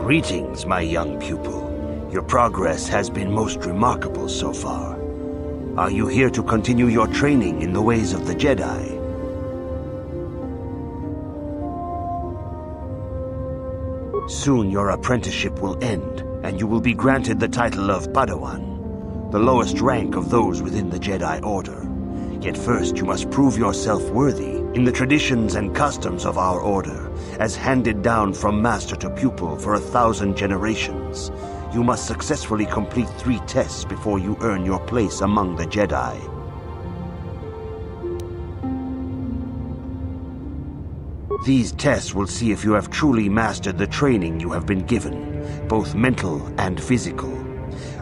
Greetings, my young pupil. Your progress has been most remarkable so far. Are you here to continue your training in the ways of the Jedi? Soon your apprenticeship will end, and you will be granted the title of Padawan, the lowest rank of those within the Jedi Order. Yet first you must prove yourself worthy in the traditions and customs of our order, as handed down from master to pupil for 1,000 generations. You must successfully complete 3 tests before you earn your place among the Jedi. These tests will see if you have truly mastered the training you have been given, both mental and physical.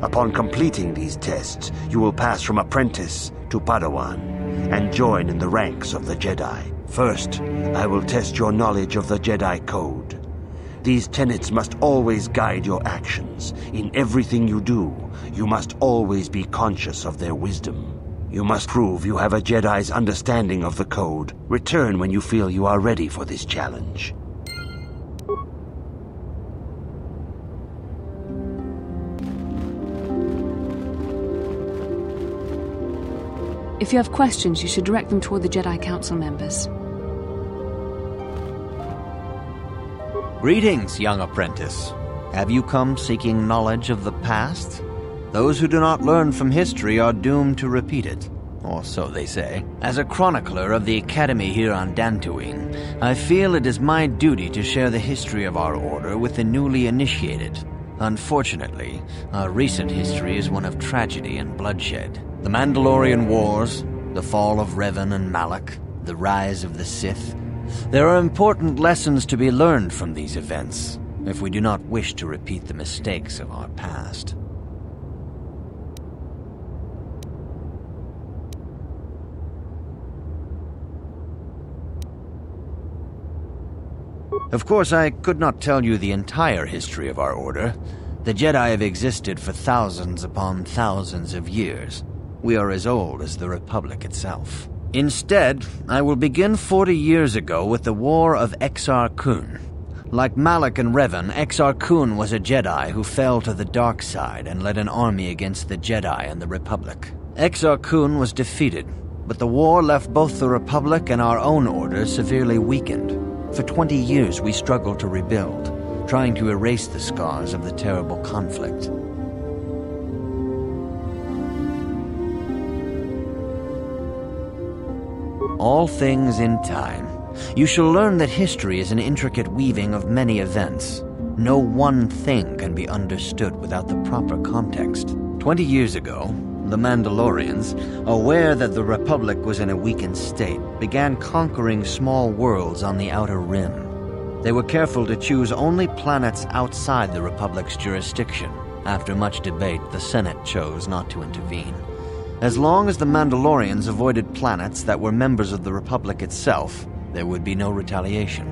Upon completing these tests, you will pass from apprentice to Padawan and join in the ranks of the Jedi. First, I will test your knowledge of the Jedi Code. These tenets must always guide your actions. In everything you do, you must always be conscious of their wisdom. You must prove you have a Jedi's understanding of the Code. Return when you feel you are ready for this challenge. If you have questions, you should direct them toward the Jedi Council members. Greetings, young apprentice. Have you come seeking knowledge of the past? Those who do not learn from history are doomed to repeat it, or so they say. As a chronicler of the Academy here on Dantooine, I feel it is my duty to share the history of our order with the newly initiated. Unfortunately, our recent history is one of tragedy and bloodshed. The Mandalorian Wars, the fall of Revan and Malak, the rise of the Sith. There are important lessons to be learned from these events, if we do not wish to repeat the mistakes of our past. Of course, I could not tell you the entire history of our order. The Jedi have existed for thousands upon thousands of years. We are as old as the Republic itself. Instead, I will begin 40 years ago with the War of Exar Kun. Like Malak and Revan, Exar Kun was a Jedi who fell to the dark side and led an army against the Jedi and the Republic. Exar Kun was defeated, but the war left both the Republic and our own order severely weakened. For 20 years we struggled to rebuild, trying to erase the scars of the terrible conflict. All things in time. You shall learn that history is an intricate weaving of many events. No one thing can be understood without the proper context. 20 years ago, the Mandalorians, aware that the Republic was in a weakened state, began conquering small worlds on the Outer Rim. They were careful to choose only planets outside the Republic's jurisdiction. After much debate, the Senate chose not to intervene. As long as the Mandalorians avoided planets that were members of the Republic itself, there would be no retaliation.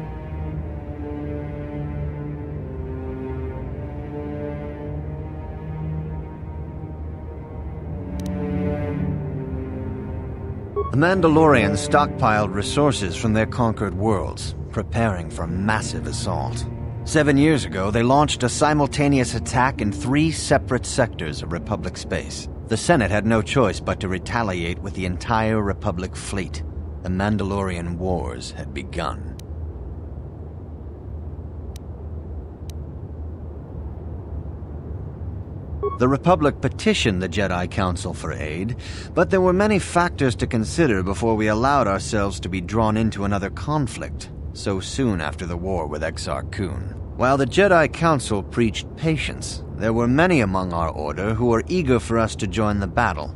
The Mandalorians stockpiled resources from their conquered worlds, preparing for a massive assault. 7 years ago, they launched a simultaneous attack in 3 separate sectors of Republic space. The Senate had no choice but to retaliate with the entire Republic fleet. The Mandalorian Wars had begun. The Republic petitioned the Jedi Council for aid, but there were many factors to consider before we allowed ourselves to be drawn into another conflict, so soon after the war with Exar Kun. While the Jedi Council preached patience, there were many among our order who were eager for us to join the battle.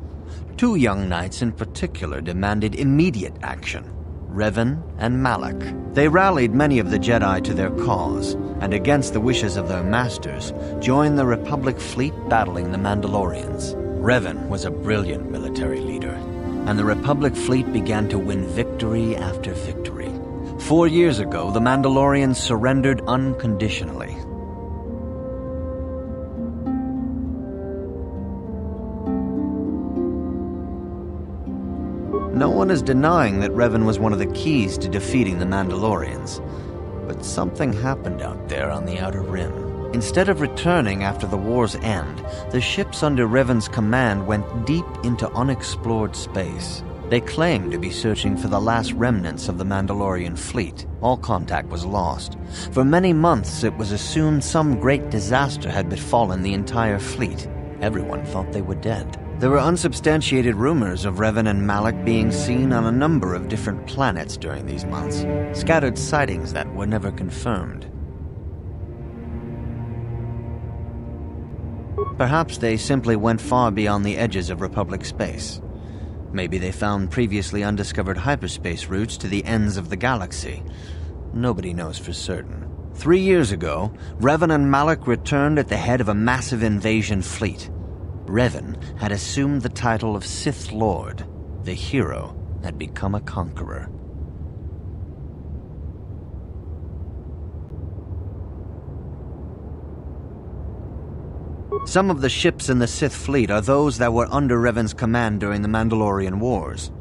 2 young knights in particular demanded immediate action, Revan and Malak. They rallied many of the Jedi to their cause, and against the wishes of their masters, joined the Republic fleet battling the Mandalorians. Revan was a brilliant military leader, and the Republic fleet began to win victory after victory. 4 years ago, the Mandalorians surrendered unconditionally. No one is denying that Revan was one of the keys to defeating the Mandalorians, but something happened out there on the Outer Rim. Instead of returning after the war's end, the ships under Revan's command went deep into unexplored space. They claimed to be searching for the last remnants of the Mandalorian fleet. All contact was lost. For many months, it was assumed some great disaster had befallen the entire fleet. Everyone thought they were dead. There were unsubstantiated rumors of Revan and Malak being seen on a number of different planets during these months, scattered sightings that were never confirmed. Perhaps they simply went far beyond the edges of Republic space. Maybe they found previously undiscovered hyperspace routes to the ends of the galaxy. Nobody knows for certain. 3 years ago, Revan and Malak returned at the head of a massive invasion fleet. Revan had assumed the title of Sith Lord. The hero had become a conqueror. Some of the ships in the Sith fleet are those that were under Revan's command during the Mandalorian Wars,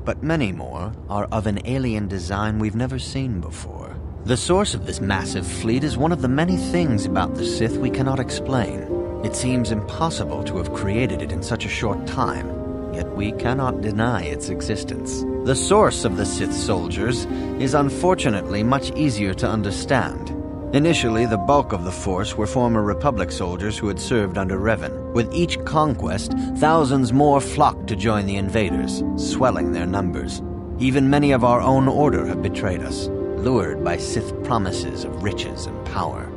but many more are of an alien design we've never seen before. The source of this massive fleet is one of the many things about the Sith we cannot explain. It seems impossible to have created it in such a short time, yet we cannot deny its existence. The source of the Sith soldiers is unfortunately much easier to understand. Initially, the bulk of the force were former Republic soldiers who had served under Revan. With each conquest, thousands more flocked to join the invaders, swelling their numbers. Even many of our own order have betrayed us, lured by Sith promises of riches and power.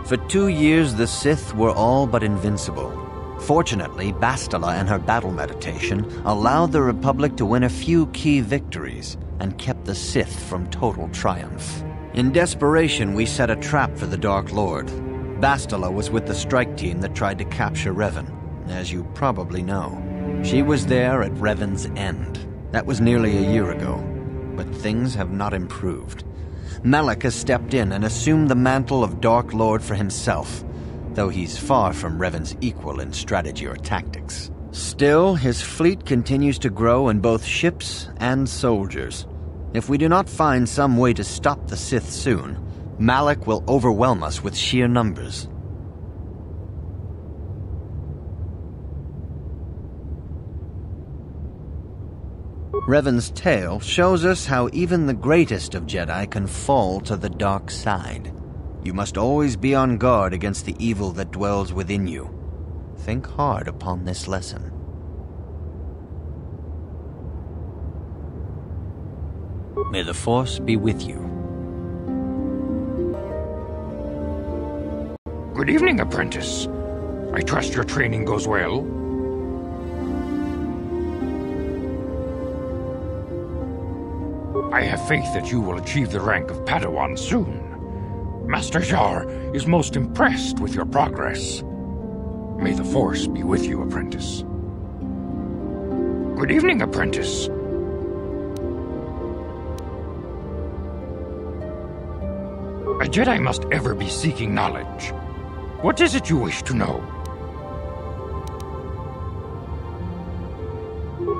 For 2 years, the Sith were all but invincible. Fortunately, Bastila and her battle meditation allowed the Republic to win a few key victories and kept the Sith from total triumph. In desperation, we set a trap for the Dark Lord. Bastila was with the strike team that tried to capture Revan, as you probably know. She was there at Revan's end. That was nearly a year ago, but things have not improved. Malak has stepped in and assumed the mantle of Dark Lord for himself, though he's far from Revan's equal in strategy or tactics. Still, his fleet continues to grow in both ships and soldiers. If we do not find some way to stop the Sith soon, Malak will overwhelm us with sheer numbers. Revan's tale shows us how even the greatest of Jedi can fall to the dark side. You must always be on guard against the evil that dwells within you. Think hard upon this lesson. May the Force be with you. Good evening, apprentice. I trust your training goes well. I have faith that you will achieve the rank of Padawan soon. Master Jar is most impressed with your progress. May the Force be with you, apprentice. Good evening, apprentice. A Jedi must ever be seeking knowledge. What is it you wish to know?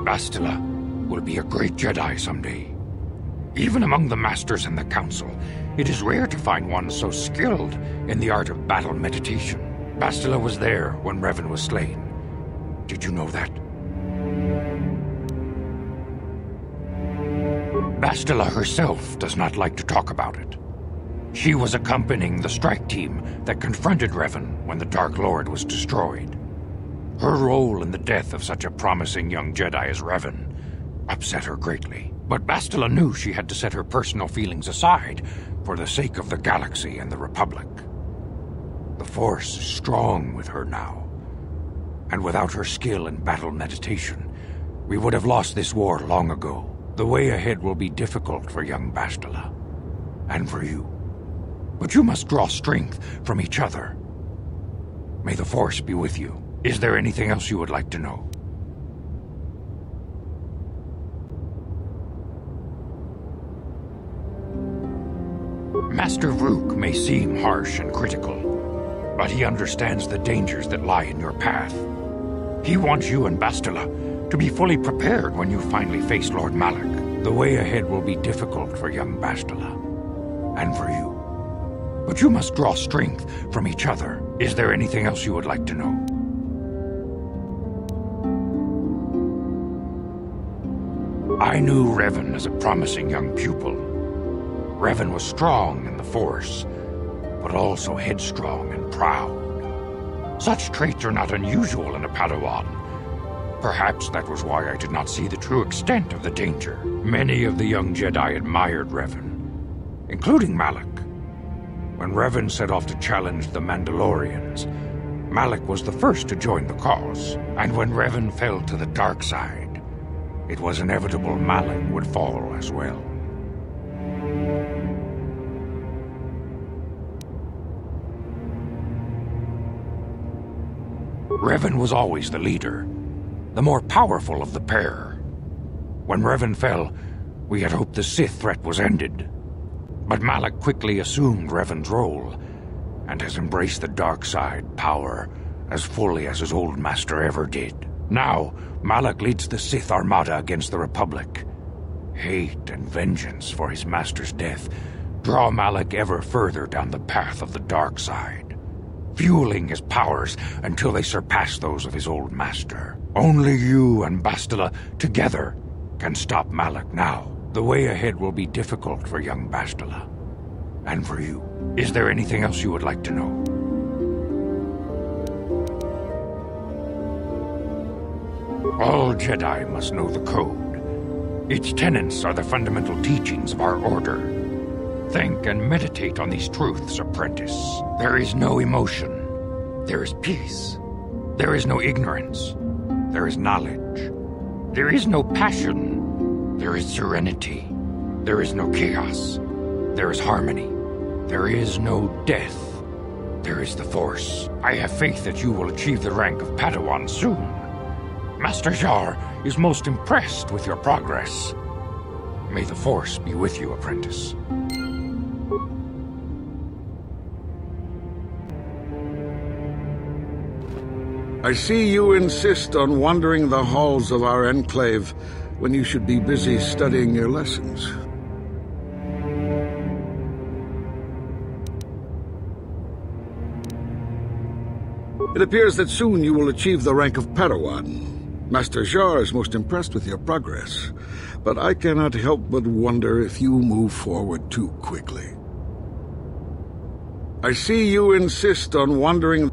Bastila will be a great Jedi someday. Even among the Masters and the Council, it is rare to find one so skilled in the art of battle meditation. Bastila was there when Revan was slain. Did you know that? Bastila herself does not like to talk about it. She was accompanying the strike team that confronted Revan when the Dark Lord was destroyed. Her role in the death of such a promising young Jedi as Revan upset her greatly. But Bastila knew she had to set her personal feelings aside for the sake of the galaxy and the Republic. The Force is strong with her now, and without her skill in battle meditation, we would have lost this war long ago. The way ahead will be difficult for young Bastila, and for you. But you must draw strength from each other. May the Force be with you. Is there anything else you would like to know? Master Vrook may seem harsh and critical, but he understands the dangers that lie in your path. He wants you and Bastila to be fully prepared when you finally face Lord Malak. The way ahead will be difficult for young Bastila, and for you. But you must draw strength from each other. Is there anything else you would like to know? I knew Revan as a promising young pupil. Revan was strong in the Force, but also headstrong and proud. Such traits are not unusual in a Padawan. Perhaps that was why I did not see the true extent of the danger. Many of the young Jedi admired Revan, including Malak. When Revan set off to challenge the Mandalorians, Malak was the first to join the cause. And when Revan fell to the dark side, it was inevitable Malak would fall as well. Revan was always the leader, the more powerful of the pair. When Revan fell, we had hoped the Sith threat was ended. But Malak quickly assumed Revan's role, and has embraced the dark side power as fully as his old master ever did. Now, Malak leads the Sith Armada against the Republic. Hate and vengeance for his master's death draw Malak ever further down the path of the dark side, fueling his powers until they surpass those of his old master. Only you and Bastila together can stop Malak now. The way ahead will be difficult for young Bastila, and for you. Is there anything else you would like to know? All Jedi must know the Code. Its tenets are the fundamental teachings of our order. Think and meditate on these truths, apprentice. There is no emotion. There is peace. There is no ignorance. There is knowledge. There is no passion. There is serenity. There is no chaos. There is harmony. There is no death. There is the Force. I have faith that you will achieve the rank of Padawan soon. Master Jar is most impressed with your progress. May the Force be with you, apprentice. I see you insist on wandering the halls of our enclave when you should be busy studying your lessons. It appears that soon you will achieve the rank of Padawan. Master Jar is most impressed with your progress, but I cannot help but wonder if you move forward too quickly. I see you insist on wandering.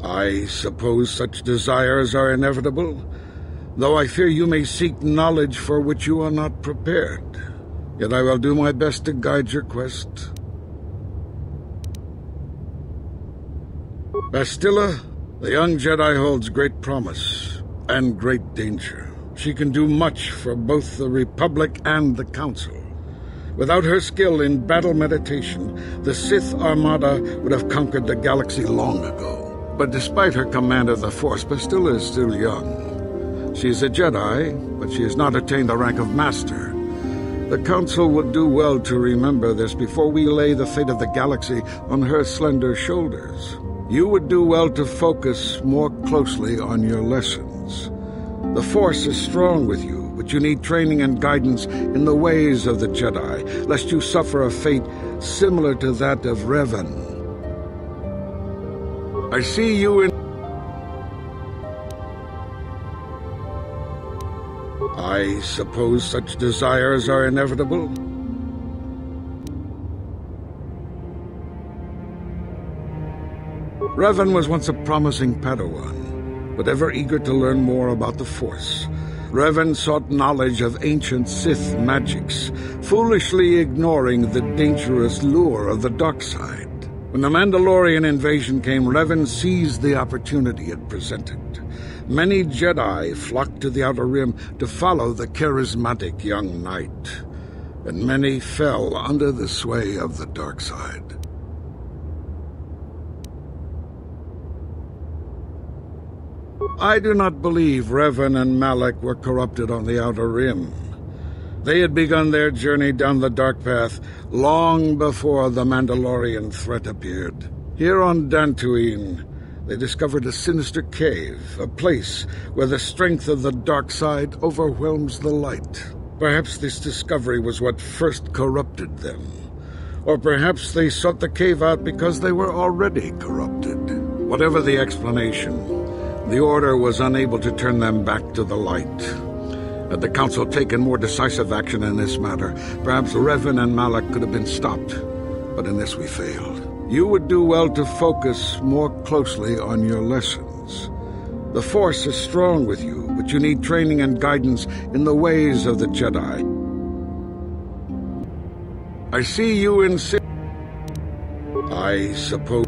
I suppose such desires are inevitable, though I fear you may seek knowledge for which you are not prepared. Yet I will do my best to guide your quest. Bastila, the young Jedi holds great promise and great danger. She can do much for both the Republic and the Council. Without her skill in battle meditation, the Sith Armada would have conquered the galaxy long ago. But despite her command of the Force, Bastila is still young. She is a Jedi, but she has not attained the rank of Master. The Council would do well to remember this before we lay the fate of the galaxy on her slender shoulders. You would do well to focus more closely on your lessons. The Force is strong with you, but you need training and guidance in the ways of the Jedi, lest you suffer a fate similar to that of Revan. I see you in... I suppose such desires are inevitable? Revan was once a promising Padawan, but ever eager to learn more about the Force. Revan sought knowledge of ancient Sith magics, foolishly ignoring the dangerous lure of the dark side. When the Mandalorian invasion came, Revan seized the opportunity it presented. Many Jedi flocked to the Outer Rim to follow the charismatic young knight, and many fell under the sway of the dark side. I do not believe Revan and Malak were corrupted on the Outer Rim. They had begun their journey down the dark path long before the Mandalorian threat appeared. Here on Dantooine, they discovered a sinister cave, a place where the strength of the dark side overwhelms the light. Perhaps this discovery was what first corrupted them. Or perhaps they sought the cave out because they were already corrupted. Whatever the explanation, the Order was unable to turn them back to the light. Had the Council taken more decisive action in this matter, perhaps Revan and Malak could have been stopped. But in this we failed. You would do well to focus more closely on your lessons. The Force is strong with you, but you need training and guidance in the ways of the Jedi. I see you in... I suppose...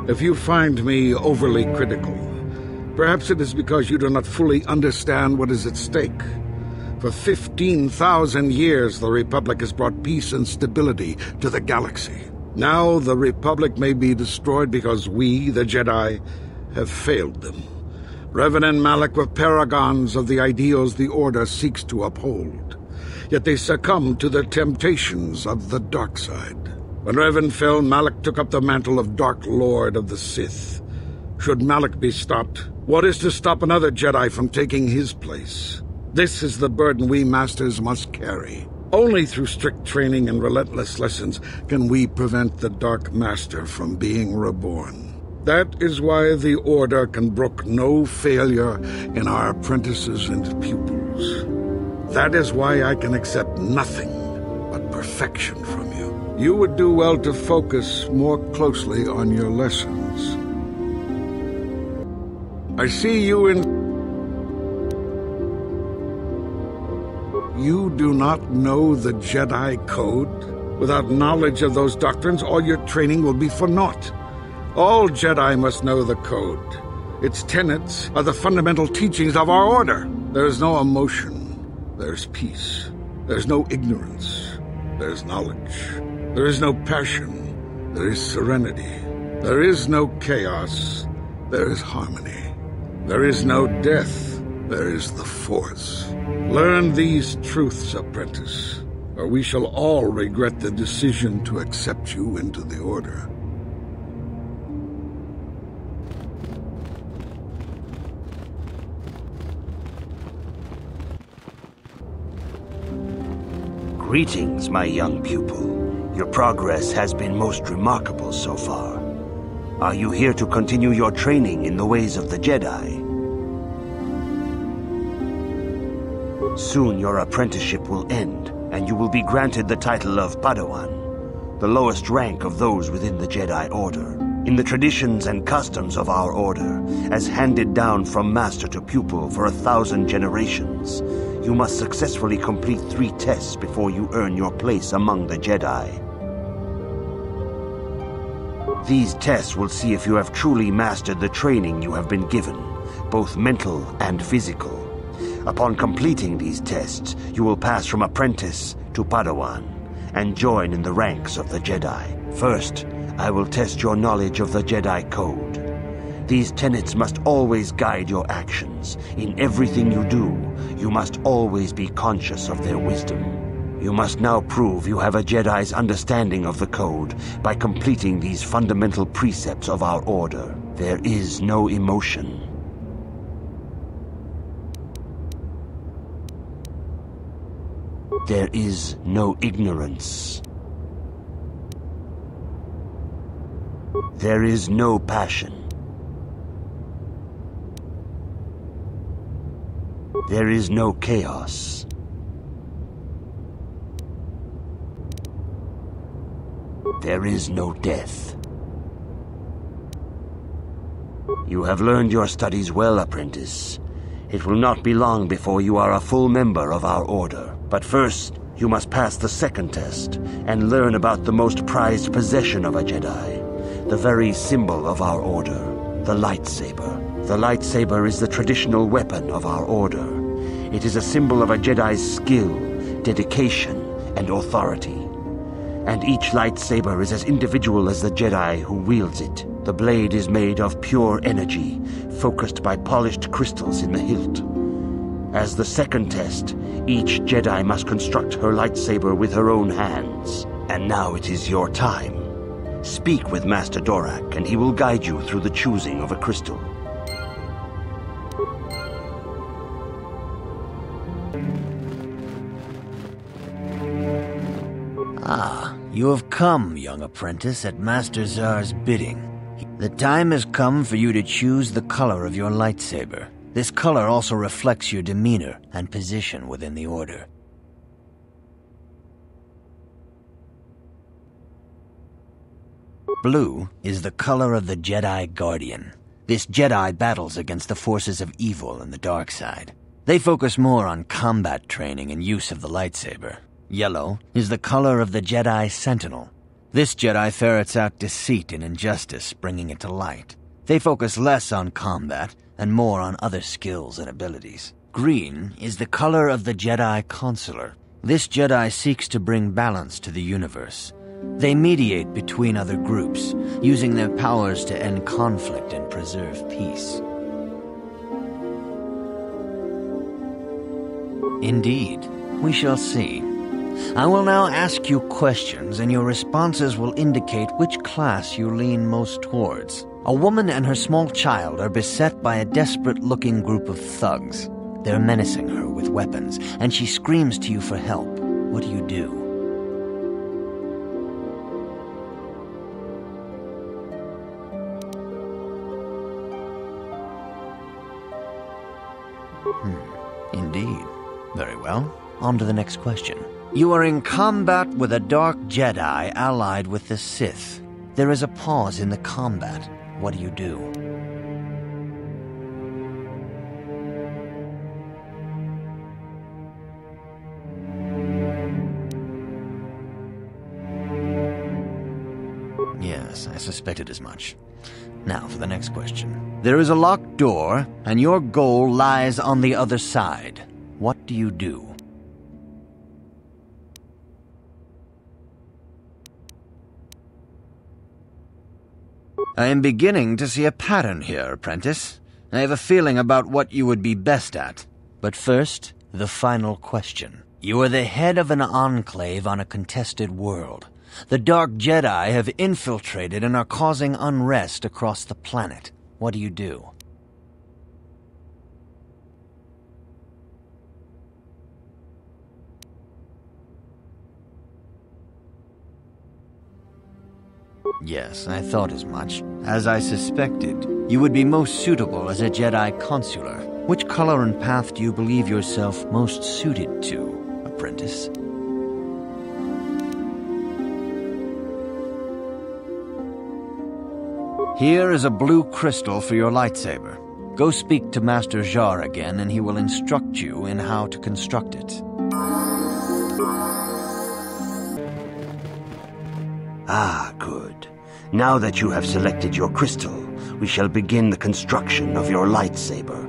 If you find me overly critical, perhaps it is because you do not fully understand what is at stake. For 15,000 years, the Republic has brought peace and stability to the galaxy. Now the Republic may be destroyed because we, the Jedi, have failed them. Revan and Malak were paragons of the ideals the Order seeks to uphold. Yet they succumbed to the temptations of the dark side. When Revan fell, Malak took up the mantle of Dark Lord of the Sith. Should Malak be stopped, what is to stop another Jedi from taking his place? This is the burden we Masters must carry. Only through strict training and relentless lessons can we prevent the Dark Master from being reborn. That is why the Order can brook no failure in our apprentices and pupils. That is why I can accept nothing but perfection from you. You would do well to focus more closely on your lessons. I see you in... You do not know the Jedi Code? Without knowledge of those doctrines, all your training will be for naught. All Jedi must know the Code. Its tenets are the fundamental teachings of our Order. There is no emotion. There's peace. There's no ignorance. There's knowledge. There is no passion. There is serenity. There is no chaos. There is harmony. There is no death. There is the Force. Learn these truths, apprentice, or we shall all regret the decision to accept you into the Order. Greetings, my young pupil. Your progress has been most remarkable so far. Are you here to continue your training in the ways of the Jedi? Soon your apprenticeship will end, and you will be granted the title of Padawan, the lowest rank of those within the Jedi Order. In the traditions and customs of our Order, as handed down from master to pupil for 1,000 generations, you must successfully complete 3 tests before you earn your place among the Jedi. These tests will see if you have truly mastered the training you have been given, both mental and physical. Upon completing these tests, you will pass from apprentice to Padawan and join in the ranks of the Jedi. First, I will test your knowledge of the Jedi Code. These tenets must always guide your actions. In everything you do, you must always be conscious of their wisdom. You must now prove you have a Jedi's understanding of the Code by completing these fundamental precepts of our Order. There is no emotion. There is no ignorance. There is no passion. There is no chaos. There is no death. You have learned your studies well, apprentice. It will not be long before you are a full member of our Order. But first, you must pass the second test and learn about the most prized possession of a Jedi, the very symbol of our Order, the lightsaber. The lightsaber is the traditional weapon of our Order. It is a symbol of a Jedi's skill, dedication, and authority. And each lightsaber is as individual as the Jedi who wields it. The blade is made of pure energy, focused by polished crystals in the hilt. As the second test, each Jedi must construct her lightsaber with her own hands. And now it is your time. Speak with Master Dorak, and he will guide you through the choosing of a crystal. Ah, you have come, young apprentice, at Master Zar's bidding. The time has come for you to choose the color of your lightsaber. This color also reflects your demeanor and position within the Order. Blue is the color of the Jedi Guardian. This Jedi battles against the forces of evil and the dark side. They focus more on combat training and use of the lightsaber. Yellow is the color of the Jedi Sentinel. This Jedi ferrets out deceit and injustice, bringing it to light. They focus less on combat and more on other skills and abilities. Green is the color of the Jedi Consular. This Jedi seeks to bring balance to the universe. They mediate between other groups, using their powers to end conflict and preserve peace. Indeed, we shall see. I will now ask you questions, and your responses will indicate which class you lean most towards. A woman and her small child are beset by a desperate-looking group of thugs. They're menacing her with weapons, and she screams to you for help. What do you do? Indeed. Very well. On to the next question. You are in combat with a dark Jedi allied with the Sith. There is a pause in the combat. What do you do? Yes, I suspected as much. Now for the next question. There is a locked door, and your goal lies on the other side. What do you do? I am beginning to see a pattern here, apprentice. I have a feeling about what you would be best at. But first, the final question. You are the head of an enclave on a contested world. The Dark Jedi have infiltrated and are causing unrest across the planet. What do you do? Yes, I thought as much. As I suspected, you would be most suitable as a Jedi Consular. Which color and path do you believe yourself most suited to, apprentice? Here is a blue crystal for your lightsaber. Go speak to Master Jar again, and he will instruct you in how to construct it. Ah, good. Now that you have selected your crystal, we shall begin the construction of your lightsaber.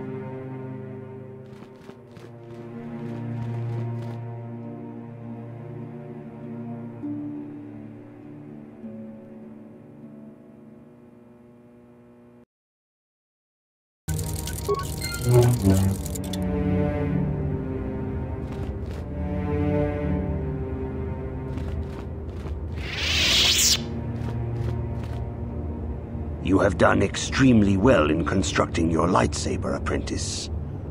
You have done extremely well in constructing your lightsaber, apprentice.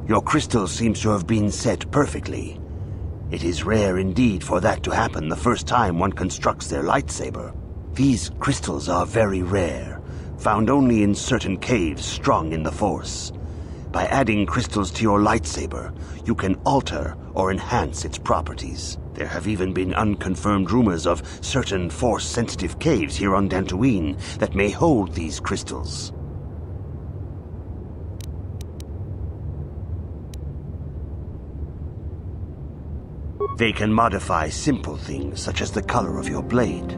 Your crystal seems to have been set perfectly. It is rare indeed for that to happen the first time one constructs their lightsaber. These crystals are very rare, found only in certain caves strung in the Force. By adding crystals to your lightsaber, you can alter or enhance its properties. There have even been unconfirmed rumors of certain Force-sensitive caves here on Dantooine that may hold these crystals. They can modify simple things such as the color of your blade,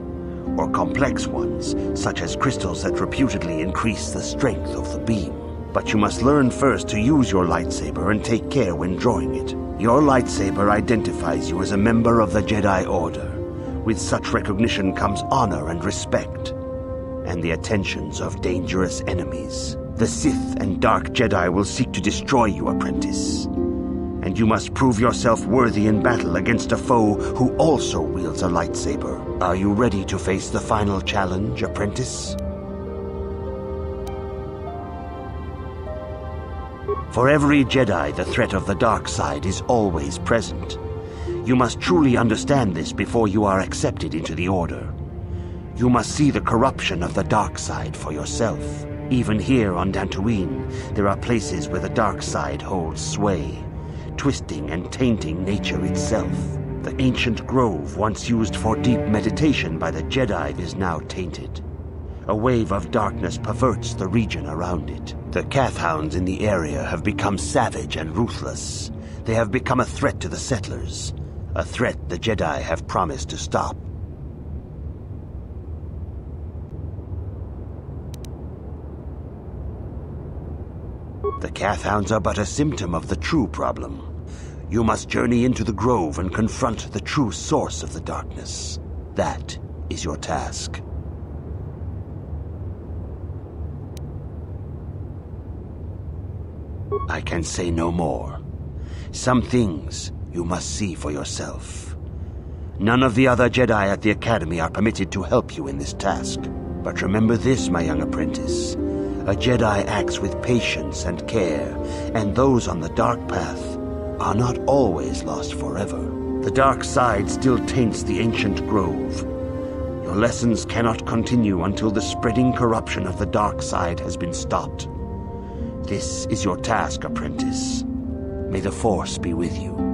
or complex ones such as crystals that reputedly increase the strength of the beam. But you must learn first to use your lightsaber and take care when drawing it. Your lightsaber identifies you as a member of the Jedi Order. With such recognition comes honor and respect, and the attentions of dangerous enemies. The Sith and Dark Jedi will seek to destroy you, apprentice. and you must prove yourself worthy in battle against a foe who also wields a lightsaber. Are you ready to face the final challenge, apprentice? For every Jedi, the threat of the dark side is always present. You must truly understand this before you are accepted into the Order. You must see the corruption of the dark side for yourself. Even here on Dantooine, there are places where the dark side holds sway, twisting and tainting nature itself. The ancient grove, once used for deep meditation by the Jedi, is now tainted. A wave of darkness perverts the region around it. The Kathhounds in the area have become savage and ruthless. They have become a threat to the settlers, a threat the Jedi have promised to stop. The Kathhounds are but a symptom of the true problem. You must journey into the grove and confront the true source of the darkness. That is your task. I can say no more. Some things you must see for yourself. None of the other Jedi at the Academy are permitted to help you in this task. But remember this, my young apprentice. A Jedi acts with patience and care, and those on the dark path are not always lost forever. The dark side still taints the ancient grove. Your lessons cannot continue until the spreading corruption of the dark side has been stopped. This is your task, apprentice. May the Force be with you.